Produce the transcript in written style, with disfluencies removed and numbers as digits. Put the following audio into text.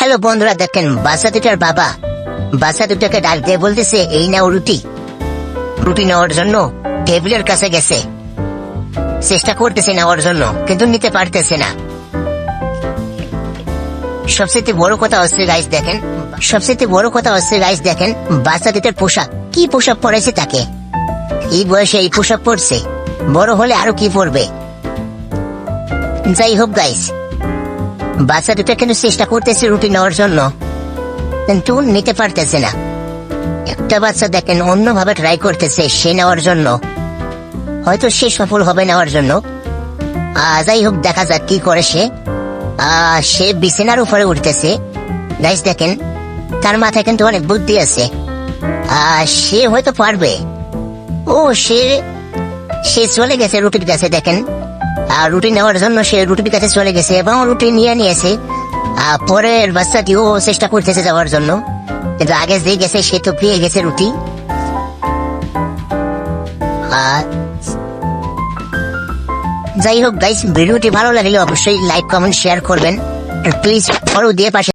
Hello বন্ধুরা, দেখেন বাচ্চা দুটার বাবা বাচ্চা দুটাকে ডাক দিয়ে বলতেছে এই নাও রুটি। রুটি নেওয়ার জন্য টেবিলের কাছে গেছে, চেষ্টা করতেছে নেওয়ার জন্য কিন্তু নিতে পারতেছে না। সবচেয়ে বড় কথা হচ্ছে গাইস দেখেন, বাচ্চা দুটার পোশাক, কি পোশাক পরেছে তাকে। এই বয়সে এই পোশাক পরছে, বড় হলে আরো কি পরবে। যাই হোক গাইস, বাচ্চা দুটা কিন্তু চেষ্টা করতেছে রুটি নেওয়ার জন্য কিন্তু নিতে পারতেছে না। একটা বাচ্চা দেখেন অন্যভাবে ট্রাই করতেছে সে নেওয়ার জন্য, হয়তো সে সফল হবে নেওয়ার জন্য। যাই হোক, দেখা যাক কি করে সে। সে বিছানার উপরে উঠতেছে গাইস, দেখেন তার মাথায় কিন্তু অনেক বুদ্ধি আছে। সে হয়তো পারবে। ও সে চলে গেছে রুটির কাছে, দেখেন রুটি নেওয়ার জন্য সে রুটির কাছে চলে গেছে এবং রুটি নিয়েছে। পরের বাচ্চাটিও চেষ্টা করতেছে যাওয়ার জন্য, কিন্তু আগে যে গেছে সে তো পেয়ে গেছে রুটি। যাই হোক গাইস, ভিডিওটি ভালো লাগলে অবশ্যই লাইক কমেন্ট শেয়ার করবেন, প্লিজ ফলো দিয়ে পাশে